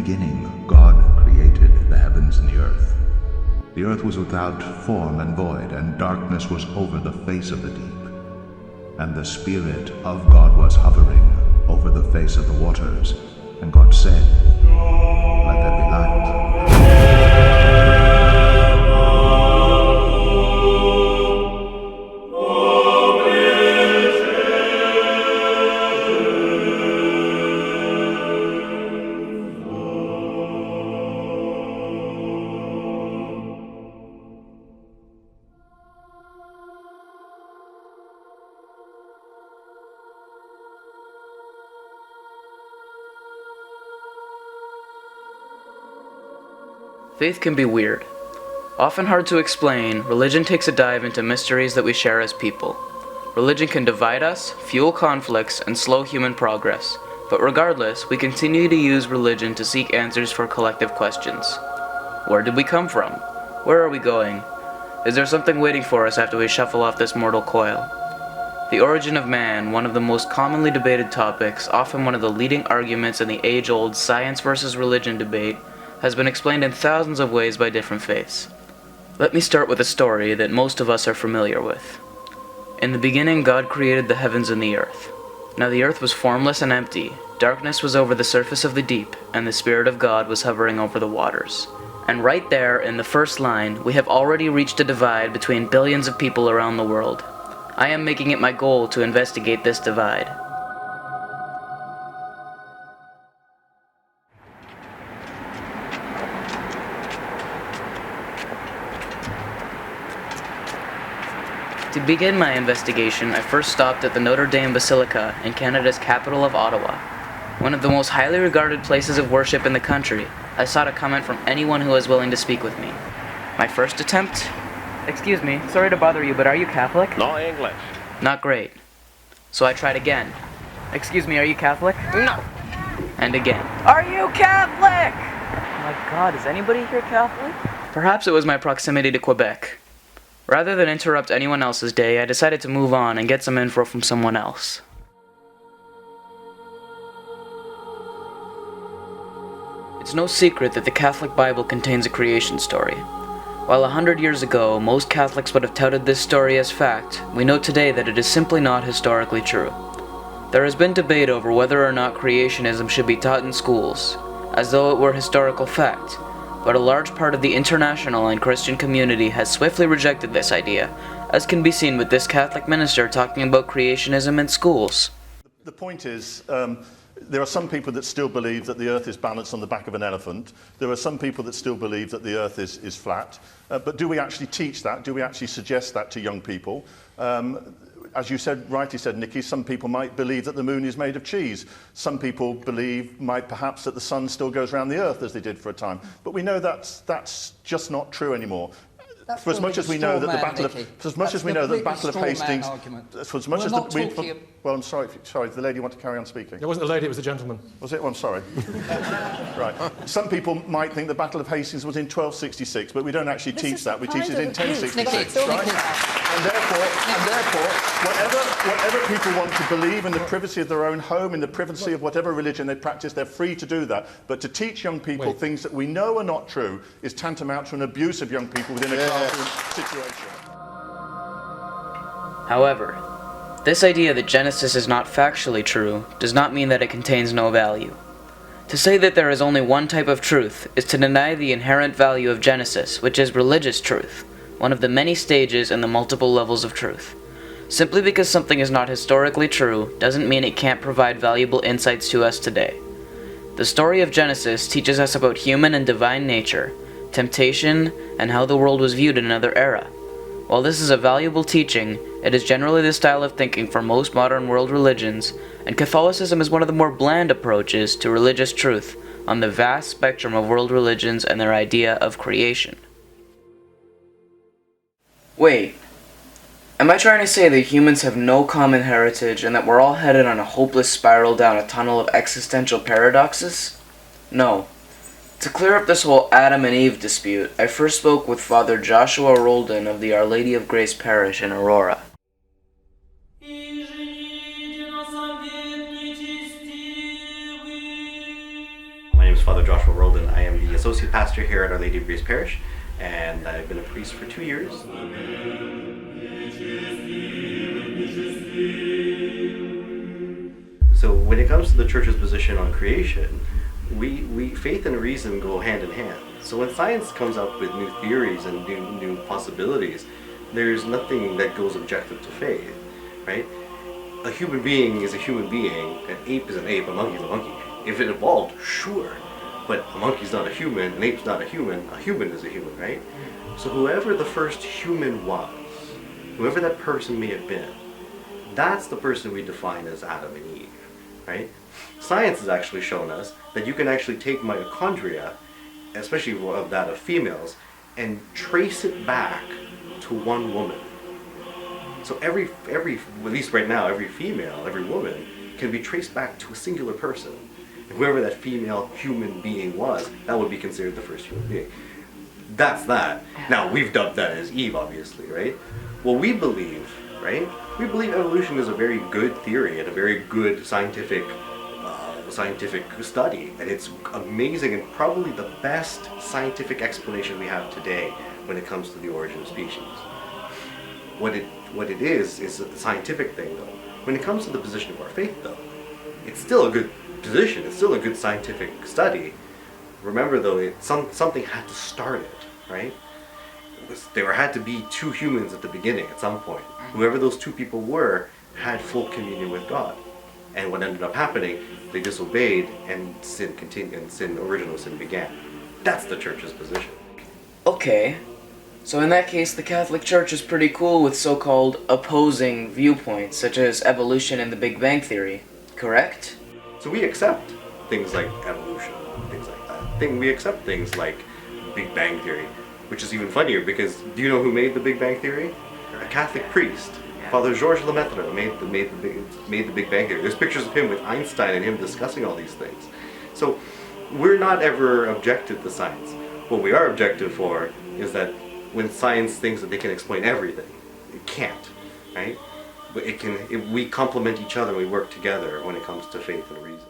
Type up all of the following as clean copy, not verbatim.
beginning, God created the heavens and the earth. The earth was without form and void, and darkness was over the face of the deep. And the Spirit of God was hovering over the face of the waters. And God said, "Let there be light." Faith can be weird. Often hard to explain, religion takes a dive into mysteries that we share as people. Religion can divide us, fuel conflicts, and slow human progress. But regardless, we continue to use religion to seek answers for collective questions. Where did we come from? Where are we going? Is there something waiting for us after we shuffle off this mortal coil? The origin of man, one of the most commonly debated topics, often one of the leading arguments in the age-old science versus religion debate, has been explained in thousands of ways by different faiths. Let me start with a story that most of us are familiar with. In the beginning, God created the heavens and the earth. Now the earth was formless and empty, darkness was over the surface of the deep, and the Spirit of God was hovering over the waters. And right there, in the first line, we have already reached a divide between billions of people around the world. I am making it my goal to investigate this divide. To begin my investigation, I first stopped at the Notre Dame Basilica in Canada's capital of Ottawa. One of the most highly regarded places of worship in the country. I sought a comment from anyone who was willing to speak with me. My first attempt? Excuse me, sorry to bother you, but are you Catholic? No English. Not great. So I tried again. Excuse me, are you Catholic? No. And again. Are you Catholic? My God, is anybody here Catholic? Perhaps it was my proximity to Quebec. Rather than interrupt anyone else's day, I decided to move on and get some info from someone else. It's no secret that the Catholic Bible contains a creation story. While 100 years ago, most Catholics would have touted this story as fact, we know today that it is simply not historically true. There has been debate over whether or not creationism should be taught in schools, as though it were historical fact. But a large part of the international and Christian community has swiftly rejected this idea, as can be seen with this Catholic minister talking about creationism in schools. The point is, there are some people that still believe that the earth is balanced on the back of an elephant. There are some people that still believe that the earth is flat. But do we actually teach that? Do we actually suggest that to young people? As you rightly said, Nikki, some people might believe that the moon is made of cheese. Some people might perhaps that the sun still goes around the earth as they did for a time. But we know that's just not true anymore. For as much as we know that the Battle of Hastings, for as much as well, I'm sorry, the lady wanted to carry on speaking. It wasn't the lady, it was the gentleman. Was it? Oh, I'm sorry. Right. Some people might think the Battle of Hastings was in 1266, but we don't actually teach that. We teach it in 1066, right? And therefore, whatever people want to believe in the privacy of their own home, in the privacy of whatever religion they practice, they're free to do that. But to teach young people things that we know are not true is tantamount to an abuse of young people within a classroom situation. However, this idea that Genesis is not factually true does not mean that it contains no value. To say that there is only one type of truth is to deny the inherent value of Genesis, which is religious truth, one of the many stages in the multiple levels of truth. Simply because something is not historically true doesn't mean it can't provide valuable insights to us today. The story of Genesis teaches us about human and divine nature, temptation, and how the world was viewed in another era. While this is a valuable teaching, it is generally the style of thinking for most modern world religions, and Catholicism is one of the more bland approaches to religious truth on the vast spectrum of world religions and their idea of creation. Wait, am I trying to say that humans have no common heritage and that we're all headed on a hopeless spiral down a tunnel of existential paradoxes? No. To clear up this whole Adam and Eve dispute, I first spoke with Father Joshua Roldan of the Our Lady of Grace Parish in Aurora. My name is Father Joshua Roldan. I am the associate pastor here at Our Lady of Grace Parish, and I've been a priest for 2 years. So when it comes to the Church's position on creation, we faith and reason go hand in hand. So when science comes up with new theories and new possibilities, there's nothing that goes objective to faith, right? A human being is a human being, an ape is an ape, a monkey is a monkey. If it evolved, sure, but a monkey's not a human, an ape's not a human is a human, right? So whoever the first human was, whoever that person may have been, that's the person we define as Adam and Eve, right? Science has actually shown us that you can actually take mitochondria, especially of that of females, and trace it back to one woman. So every, at least right now, every female, every woman can be traced back to a singular person. And whoever that female human being was, that would be considered the first human being. That's that. Now, we've dubbed that as Eve, obviously, right? Well, we believe, right? We believe evolution is a very good theory and a very good scientific study, and it's amazing and probably the best scientific explanation we have today when it comes to the origin of species. What it is a scientific thing, though. When it comes to the position of our faith, though, it's still a good position. It's still a good scientific study. Remember, though, something had to start it, right? There had to be two humans at the beginning at some point. Whoever those two people were had full communion with God. And what ended up happening, they disobeyed, and sin continued, and original sin began. That's the Church's position. Okay, so in that case, the Catholic Church is pretty cool with so-called opposing viewpoints, such as evolution and the Big Bang Theory, correct? So we accept things like evolution, things like that. We accept things like Big Bang Theory, which is even funnier because do you know who made the Big Bang Theory? A Catholic priest. Father Georges Lemaitre made the Big Bang Theory. There's pictures of him with Einstein and him discussing all these things. So we're not ever objective to science. What we are objective for is that when science thinks that they can explain everything, it can't, right? But we complement each other and we work together when it comes to faith and reason.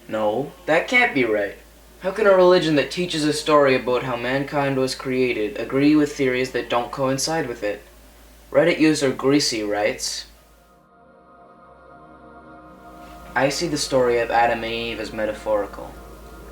No, that can't be right. How can a religion that teaches a story about how mankind was created agree with theories that don't coincide with it? Reddit user Greasy writes, I see the story of Adam and Eve as metaphorical.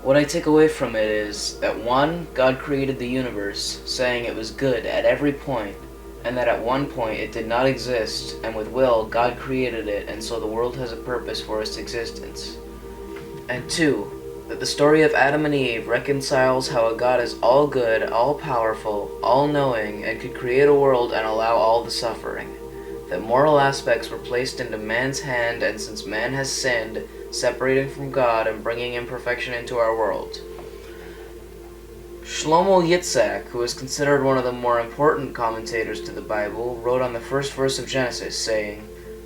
What I take away from it is that 1, God created the universe, saying it was good at every point, and that at one point it did not exist, and with will, God created it, and so the world has a purpose for its existence. And 2, that the story of Adam and Eve reconciles how a God is all good, all powerful, all knowing, and could create a world and allow all the suffering. That moral aspects were placed into man's hand, and since man has sinned, separating from God and bringing imperfection into our world. Shlomo Yitzhak, who is considered one of the more important commentators to the Bible, wrote on the first verse of Genesis, saying,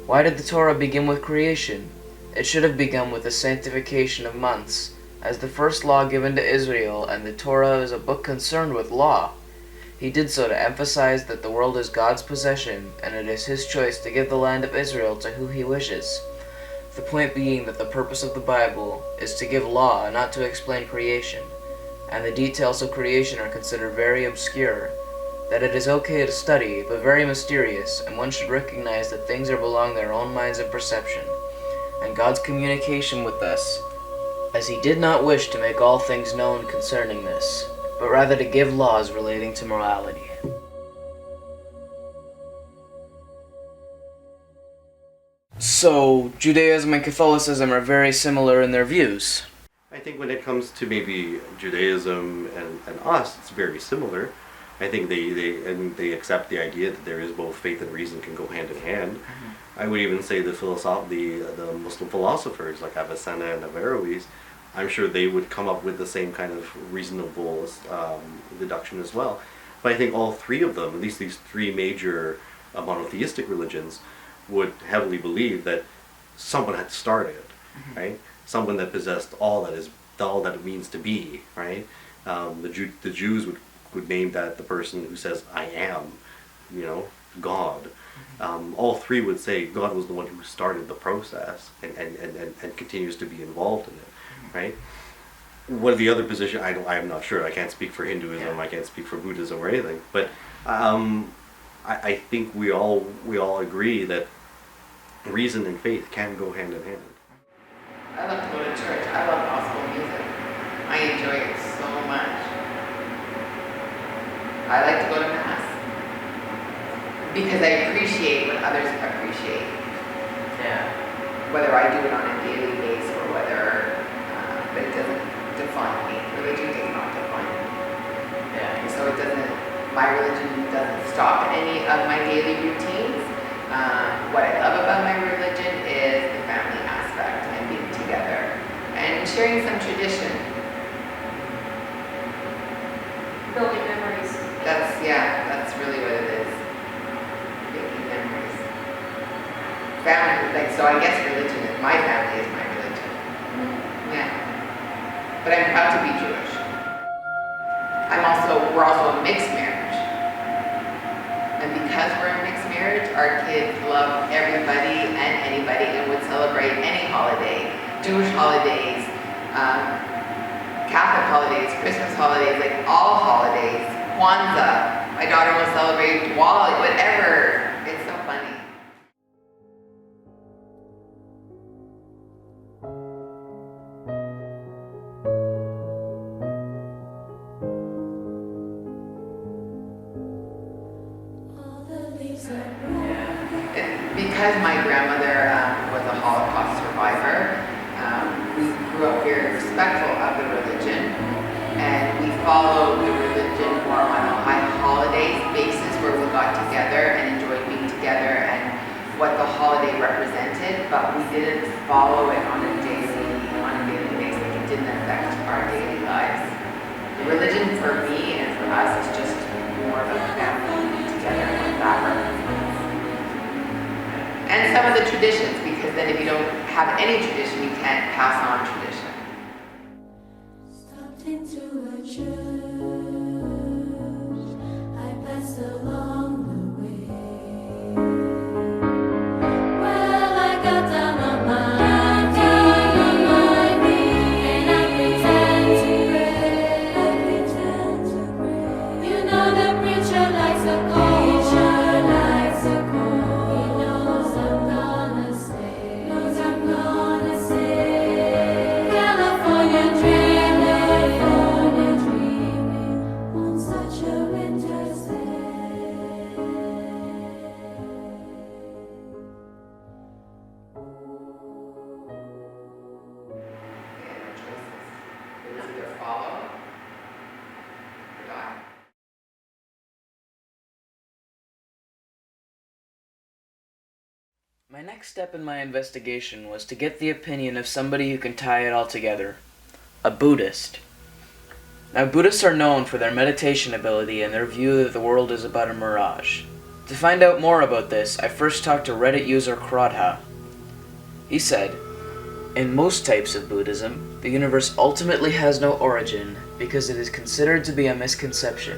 Why did the Torah begin with creation? It should have begun with the sanctification of months, as the first law given to Israel, and the Torah is a book concerned with law. He did so to emphasize that the world is God's possession, and it is his choice to give the land of Israel to who he wishes. The point being that the purpose of the Bible is to give law, not to explain creation, and the details of creation are considered very obscure, that it is okay to study, but very mysterious, and one should recognize that things are belong their own minds and perception, and God's communication with us, as he did not wish to make all things known concerning this, but rather to give laws relating to morality. So, Judaism and Catholicism are very similar in their views. I think when it comes to maybe Judaism and us, it's very similar. I think they accept the idea that there is both faith and reason can go hand in hand. Mm-hmm. I would even say the Muslim philosophers like Avicenna and Averroes, I'm sure they would come up with the same kind of reasonable deduction as well. But I think all three of them, at least these three major monotheistic religions, would heavily believe that someone had started it, mm-hmm. right? Someone that possessed all that it means to be, right? The Jews would name that the person who says, I am, God. Mm-hmm. All three would say God was the one who started the process and continues to be involved in it, mm-hmm. right? what the other position, I'm not sure. I can't speak for Hinduism. Yeah. I can't speak for Buddhism or anything. But I think we all agree that reason and faith can go hand in hand. I love to go to church. I love gospel music. I enjoy it so much. I like to go to mass because I appreciate what others appreciate. Yeah. Whether I do it on a daily basis or whether, but it doesn't define me. Religion does not define me. Yeah. So it doesn't, my religion doesn't stop any of my daily routines. What I love about my religion is the family aspect and being together and sharing some tradition. Building memories. That's really what it is. Making memories. Family, like, so I guess religion is, my family is my religion. Yeah. But I'm proud to be Jewish. We're also a mixed marriage. And because we're a mixed marriage, our kids love everybody and anybody and would celebrate any holiday. Jewish holidays, Catholic holidays, Christmas holidays, like all holidays. Kwanzaa, my daughter will celebrate Diwali, whatever. It's so funny. Because my grandmother was a Holocaust survivor, we grew up very respectful of the religion, and we followed the religion more on a high holidays basis where we got together and enjoyed being together and what the holiday represented, but we didn't follow it on a daily basis. Like, it didn't affect our daily lives. The religion for me and for us is just more of a family being together and what that represents. And some of the traditions, because then if you don't have any tradition, you can't pass on tradition. Stepped into a church, I passed along the way. Well, I got down on my knee, and I pretend to pray. You know the preacher likes a call. My next step in my investigation was to get the opinion of somebody who can tie it all together. A Buddhist. Now, Buddhists are known for their meditation ability and their view that the world is about a mirage. To find out more about this, I first talked to Reddit user Krodha. He said, "In most types of Buddhism, the universe ultimately has no origin because it is considered to be a misconception.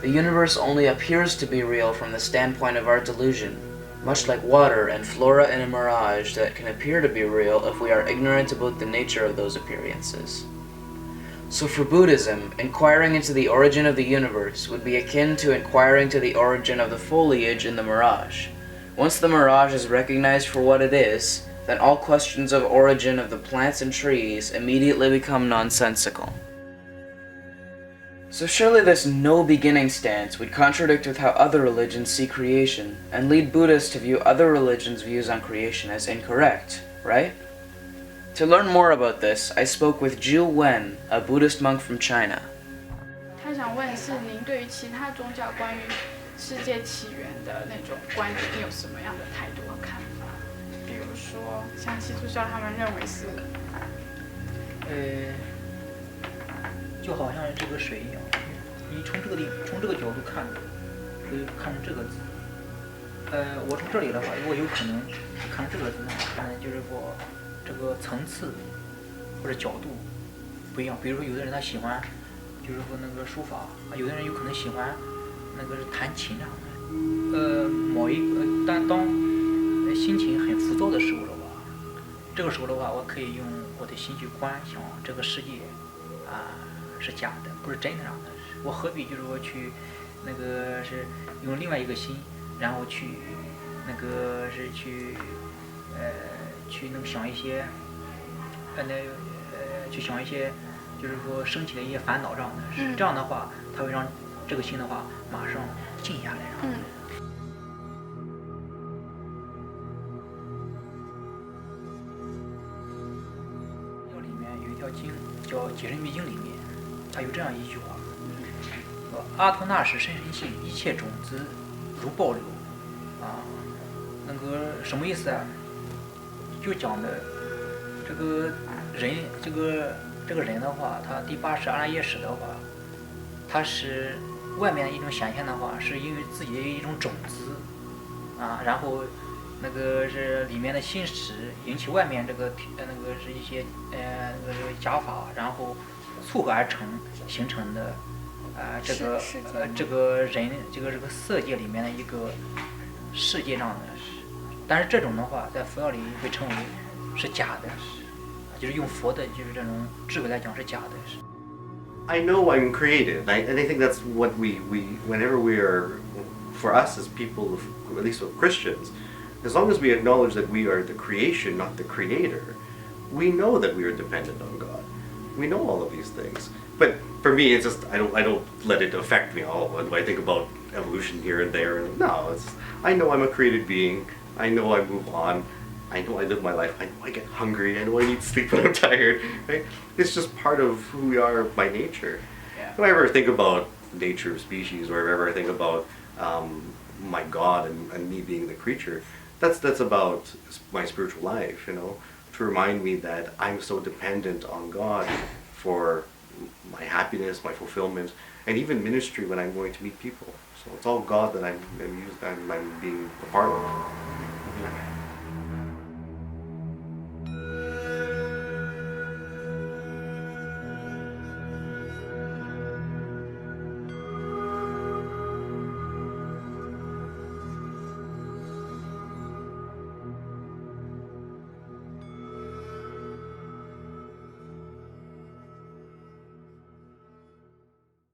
The universe only appears to be real from the standpoint of our delusion, much like water and flora in a mirage that can appear to be real if we are ignorant about the nature of those appearances." So for Buddhism, inquiring into the origin of the universe would be akin to inquiring to the origin of the foliage in the mirage. Once the mirage is recognized for what it is, then all questions of origin of the plants and trees immediately become nonsensical. So surely this no-beginning stance would contradict with how other religions see creation, and lead Buddhists to view other religions' views on creation as incorrect, right? To learn more about this, I spoke with Jiu Wen, a Buddhist monk from China. 他想问是您对于其他宗教关于世界起源的那种观点，你有什么样的态度和看法？比如说，像基督教他们认为是，就好像这个水一样，你从这个角度看，会看这个字。我从这里的话，如果有可能看这个字，看就是说这个层次或者角度不一样。比如说，有的人他喜欢，就是说那个书法，有的人有可能喜欢那个弹琴啊。当心情很浮躁的时候的话，这个时候的话，我可以用我的心去观想这个世界，是假的，不是真的。我何必就是说去那个是用另外一个心，然后去那个是去去能想一些去想一些就是说升起的一些烦恼这样的事，这样的话，它会让这个心的话马上静下来。里面有一条经叫《解深密经》，里面它有这样一句话：阿托那时深深信，一切种子如暴流。那个什么意思啊？就讲的这个人，这个人的话，他第八识阿赖耶识的话，他是外面的一种显现的话，是因为自己的一种种子然后那个是里面的心识引起外面这个那个是一些那个假法，然后凑合而成形成的这个人这个色界里面的一个世界上的，但是这种的话在佛教里被称为是假的，就是用佛的就是这种智慧来讲是假的。I know I'm created, and I think that's what we whenever we are, for us as people, at least with Christians, as long as we acknowledge that we are the creation, not the creator, we know that we are dependent on God. We know all of these things. But for me, it's just I don't let it affect me. When I think about evolution here and there, no, I know I'm a created being. I know I move on. I know I live my life. I know I get hungry. I know I need sleep when I'm tired. Right? It's just part of who we are by nature. Yeah. If I ever think about nature of species, or if ever I think about my God and me being the creature, that's about my spiritual life. To remind me that I'm so dependent on God for my happiness, my fulfillment, and even ministry when I'm going to meet people. So it's all God that I'm being a part of.